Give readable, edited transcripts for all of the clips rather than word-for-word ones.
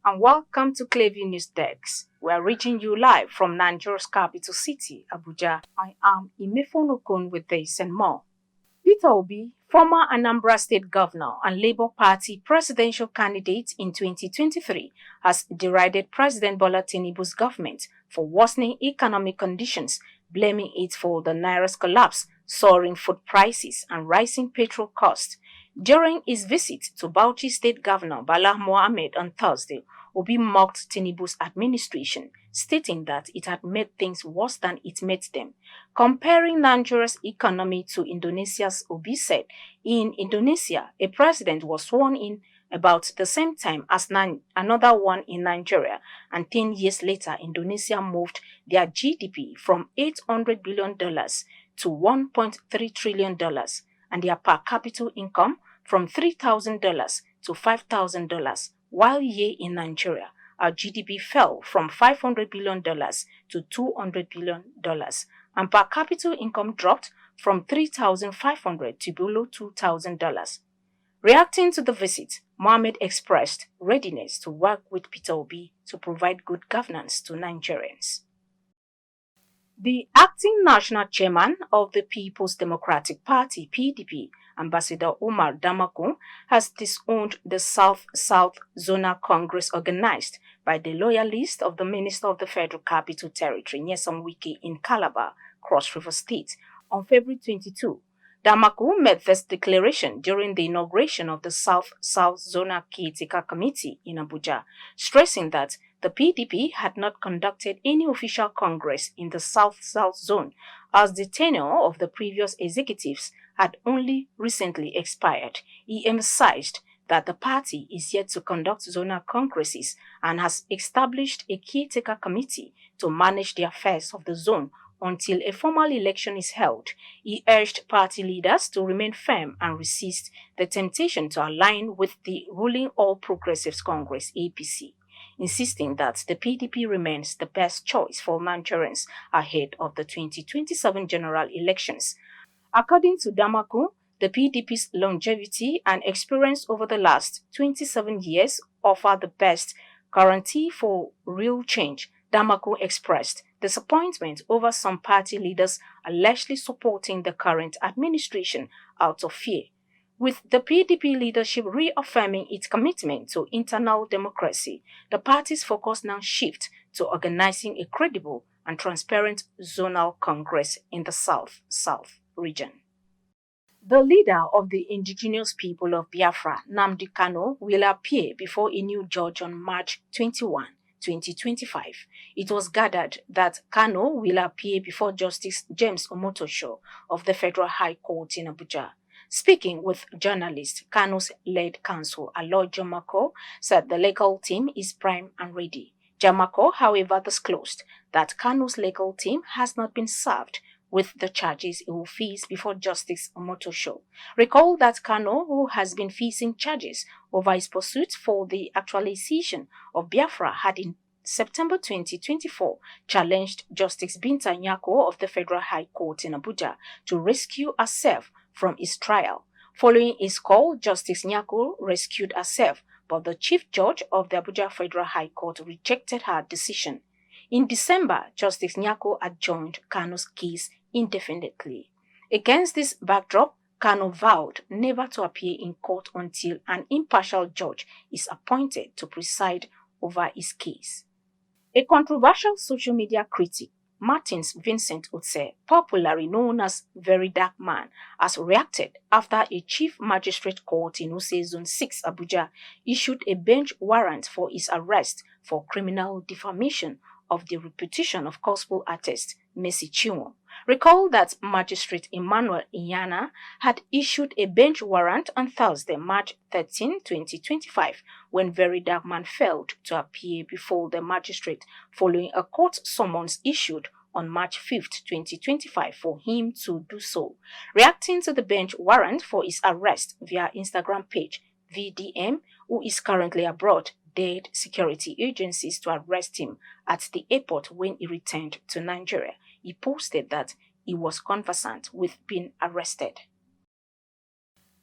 and welcome to Cleveland News Desk. We are reaching you live from Nigeria's capital city, Abuja. I am Imefonokun with this and more. Peter Obi, former Anambra State Governor and Labour Party presidential candidate in 2023, has derided President Bola Tinubu's government for worsening economic conditions, blaming it for the Naira's collapse, soaring food prices, and rising petrol costs. During his visit to Bauchi State Governor Bala Mohammed on Thursday, Obi mocked Tinubu's administration, stating that it had made things worse than it made them. Comparing Nigeria's economy to Indonesia's, Obi said, in Indonesia, a president was sworn in about the same time as another one in Nigeria, and 10 years later, Indonesia moved their GDP from $800 billion to $1.3 trillion, and their per capita income from $3,000 to $5,000, while here in Nigeria, our GDP fell from $500 billion to $200 billion, and per capita income dropped from $3,500 to below $2,000. Reacting to the visit, Mohammed expressed readiness to work with Peter Obi to provide good governance to Nigerians. The acting national chairman of the People's Democratic Party, PDP, Ambassador Umar Damagum, has disowned the South-South Zonal Congress organized by the loyalists of the Minister of the Federal Capital Territory, Nyesom Wike, in Calabar, Cross River State, on February 22. Damagum made this declaration during the inauguration of the South-South Zonal Caretaker Committee in Abuja, stressing that the PDP had not conducted any official congress in the South-South Zone, as the tenure of the previous executives had only recently expired. He emphasized that the party is yet to conduct zonal congresses and has established a caretaker committee to manage the affairs of the zone until a formal election is held. He urged party leaders to remain firm and resist the temptation to align with the ruling All Progressives Congress (APC), insisting that the PDP remains the best choice for Nigerians ahead of the 2027 general elections. According to Damagum, the PDP's longevity and experience over the last 27 years offer the best guarantee for real change. Damagum expressed disappointment over some party leaders allegedly supporting the current administration out of fear, with the PDP leadership reaffirming its commitment to internal democracy. The party's focus now shifts to organizing a credible and transparent zonal congress in the South-South region. The leader of the indigenous people of Biafra, Nnamdi Kanu, will appear before a new judge on March 21, 2025. It was gathered that Kanu will appear before Justice James Omotosho of the Federal High Court in Abuja. Speaking with journalists, Kanu's lead counsel, Aloy Jamako, said the legal team is prime and ready. Jamako, however, disclosed that Kanu's legal team has not been served with the charges he will face before Justice Omotosho. Recall that Kanu, who has been facing charges over his pursuit for the actualization of Biafra, had in September 2024 challenged Justice Binta Nyako of the Federal High Court in Abuja to rescue herself from his trial. Following his call, Justice Nyako rescued herself, but the Chief Judge of the Abuja Federal High Court rejected her decision. In December, Justice Nyako adjourned Kanu's case indefinitely. Against this backdrop, Kanu vowed never to appear in court until an impartial judge is appointed to preside over his case. A controversial social media critic, Martins Vincent Otse, popularly known as Very Dark Man, has reacted after a Chief Magistrate Court in Use Zone 6, Abuja, issued a bench warrant for his arrest for criminal defamation of the reputation of gospel artist Mercy Chinwo. Recall that Magistrate Emmanuel Inyana had issued a bench warrant on Thursday, March 13, 2025, when Very Dark Man failed to appear before the magistrate following a court summons issued on March 5, 2025 for him to do so. Reacting to the bench warrant for his arrest via Instagram page, VDM, who is currently abroad, dared security agencies to arrest him at the airport when he returned to Nigeria. He posted that he was conversant with being arrested.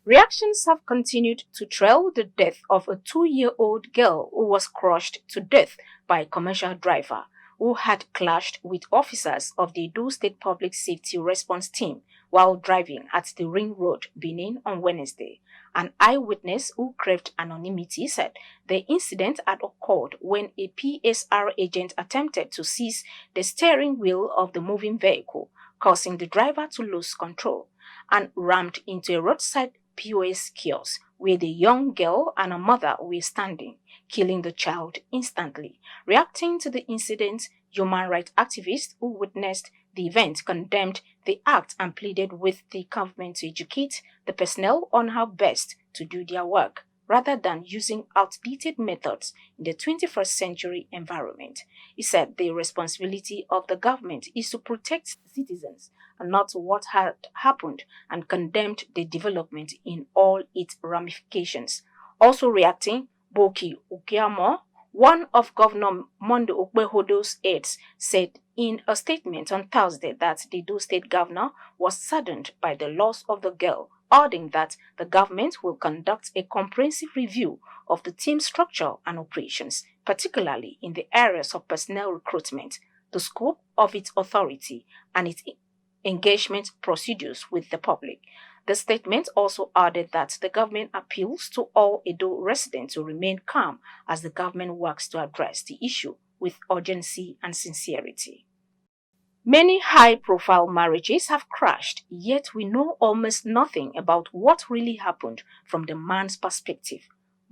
Reactions have continued to trail the death of a 2-year-old girl who was crushed to death by a commercial driver who had clashed with officers of the Edo State Public Safety Response Team while driving at the Ring Road, Benin on Wednesday. An eyewitness who craved anonymity said the incident had occurred when a PSR agent attempted to seize the steering wheel of the moving vehicle, causing the driver to lose control and rammed into a roadside POS kiosk where the young girl and her mother were standing, killing the child instantly. Reacting to the incident, human rights activists who witnessed the event condemned the act and pleaded with the government to educate the personnel on how best to do their work, rather than using outdated methods in the 21st century environment. He said the responsibility of the government is to protect citizens and not what had happened, and condemned the development in all its ramifications. Also reacting, Boki Ukiamo, one of Governor Mondo Okwehodo's aides, said in a statement on Thursday that the Edo State governor was saddened by the loss of the girl, adding that the government will conduct a comprehensive review of the team structure and operations, particularly in the areas of personnel recruitment, the scope of its authority, and its engagement procedures with the public. The statement also added that the government appeals to all Edo residents to remain calm as the government works to address the issue with urgency and sincerity. Many high-profile marriages have crashed, yet we know almost nothing about what really happened from the man's perspective.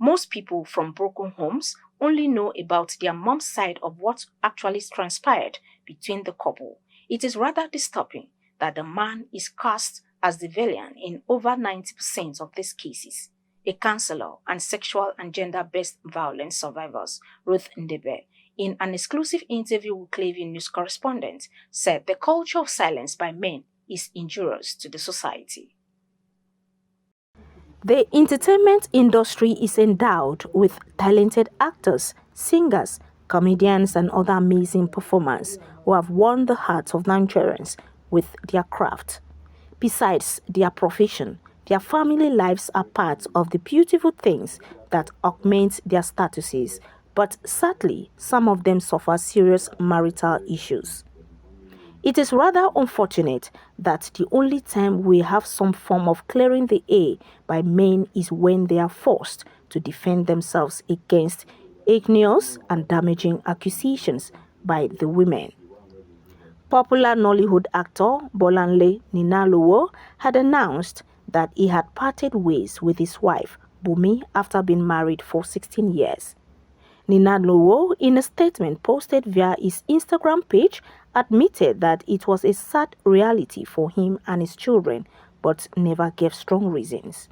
Most people from broken homes only know about their mom's side of what actually transpired between the couple. It is rather disturbing that the man is cast as the villain in over 90% of these cases. A counselor and sexual and gender-based violence survivors, Ruth Ndebe, in an exclusive interview with Clavin News correspondent, said the culture of silence by men is injurious to the society. The entertainment industry is endowed with talented actors, singers, comedians, and other amazing performers who have won the hearts of Nigerians with their craft. Besides their profession, their family lives are part of the beautiful things that augment their statuses, but sadly, some of them suffer serious marital issues. It is rather unfortunate that the only time we have some form of clearing the air by men is when they are forced to defend themselves against ignominious and damaging accusations by the women. Popular Nollywood actor Bolanle Ninalowo had announced that he had parted ways with his wife, Bumi, after being married for 16 years. Ninalowo, in a statement posted via his Instagram page, admitted that it was a sad reality for him and his children, but never gave strong reasons.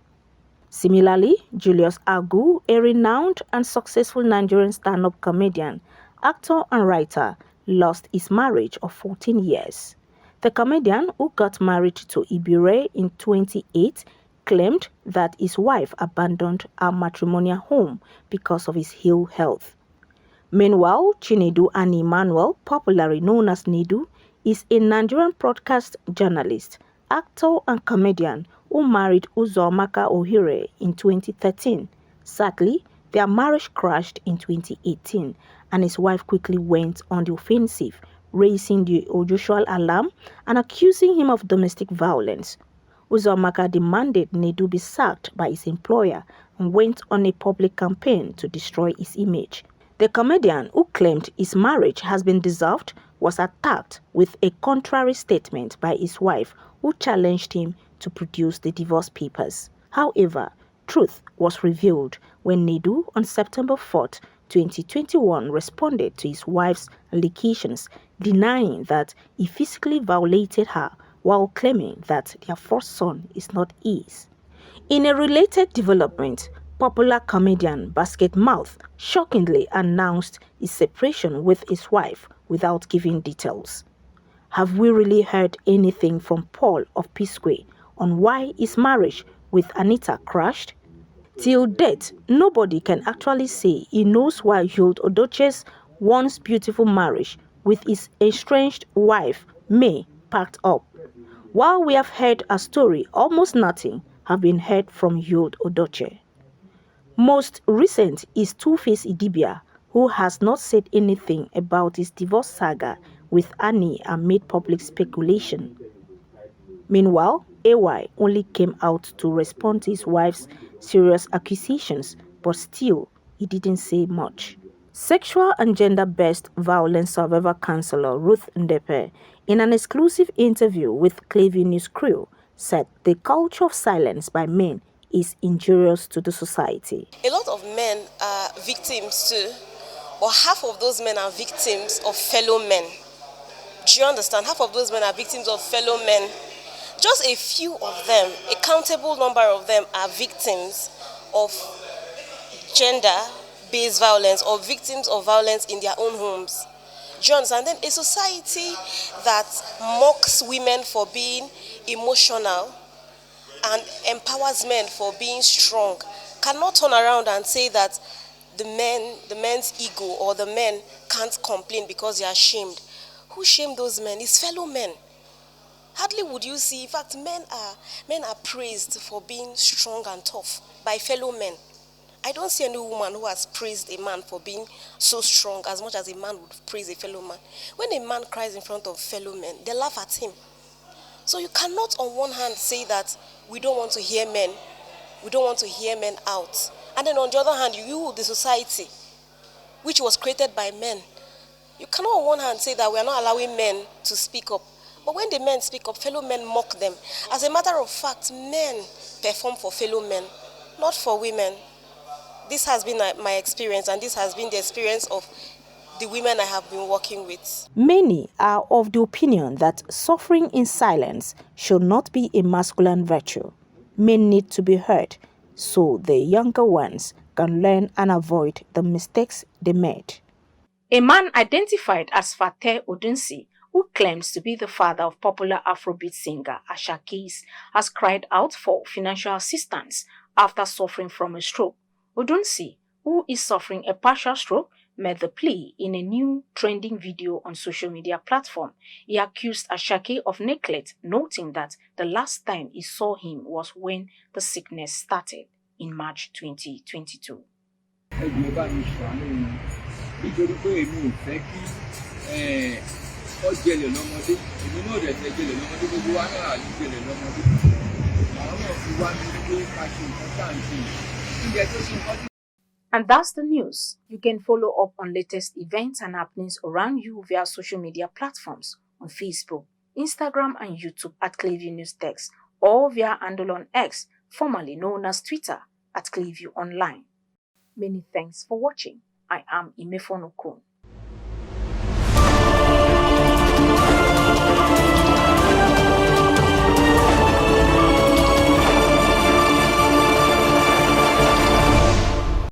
Similarly, Julius Agu, a renowned and successful Nigerian stand-up comedian, actor and writer, lost his marriage of 14 years. The comedian, who got married to Ibire in 2008, claimed that his wife abandoned her matrimonial home because of his ill health. Meanwhile, Chinedu Ani Emmanuel, popularly known as Nedu, is a Nigerian broadcast journalist, actor and comedian who married Uzomaka Ohere in 2013. Sadly, their marriage crashed in 2018 and his wife quickly went on the offensive, raising the usual alarm and accusing him of domestic violence. Uzomaka demanded Nedu be sacked by his employer and went on a public campaign to destroy his image. The comedian, who claimed his marriage has been dissolved, was attacked with a contrary statement by his wife, who challenged him to produce the divorce papers. However, truth was revealed when Nedu on September 4, 2021 responded to his wife's allegations, denying that he physically violated her while claiming that their first son is not his. In a related development, popular comedian Basket Mouth shockingly announced his separation with his wife without giving details. Have we really heard anything from Paul of P-Square on why his marriage with Anita crashed? Till date, nobody can actually say he knows why Jules Odoche's once beautiful marriage with his estranged wife, May, packed up. While we have heard a story, almost nothing have been heard from Yod Odoche. Most recent is Two-Face Idibia, who has not said anything about his divorce saga with Annie amid public speculation. Meanwhile, AY only came out to respond to his wife's serious accusations, but still, he didn't say much. Sexual and gender-based violence survivor counselor Ruth Ndepe, in an exclusive interview with Clavy News crew, said the culture of silence by men is injurious to the society. A lot of men are victims too, but half of those men are victims of fellow men. Do you understand? Half of those men are victims of fellow men. Just a few of them, a countable number of them, are victims of gender-based violence or victims of violence in their own homes. Do you understand? Then a society that mocks women for being emotional and empowers men for being strong cannot turn around and say that the men's ego or the men can't complain because they are shamed. Who shamed those men? It's fellow men. Hardly would you see, in fact, men are praised for being strong and tough by fellow men. I don't see any woman who has praised a man for being so strong as much as a man would praise a fellow man. When a man cries in front of fellow men, they laugh at him. So you cannot on one hand say that we don't want to hear men out. And then on the other hand, you, the society, which was created by men, you cannot on one hand say that we are not allowing men to speak up. But when the men speak up, fellow men mock them. As a matter of fact, men perform for fellow men, not for women. This has been my experience, and this has been the experience of the women I have been working with. Many are of the opinion that suffering in silence should not be a masculine virtue. Men need to be heard so the younger ones can learn and avoid the mistakes they made. A man identified as Fateh Odunsi, who claims to be the father of popular Afrobeat singer Asha Keys, has cried out for financial assistance after suffering from a stroke. Odunsi, who is suffering a partial stroke, made the plea in a new trending video on social media platform. He accused Ashake of neglect, noting that the last time he saw him was when the sickness started in March 2022. And that's the news. You can follow up on latest events and happenings around you via social media platforms on Facebook, Instagram, and YouTube at Clavy News Text, or via handle on X, formerly known as Twitter, at Clavy Online. Many thanks for watching. I am Imefonokun.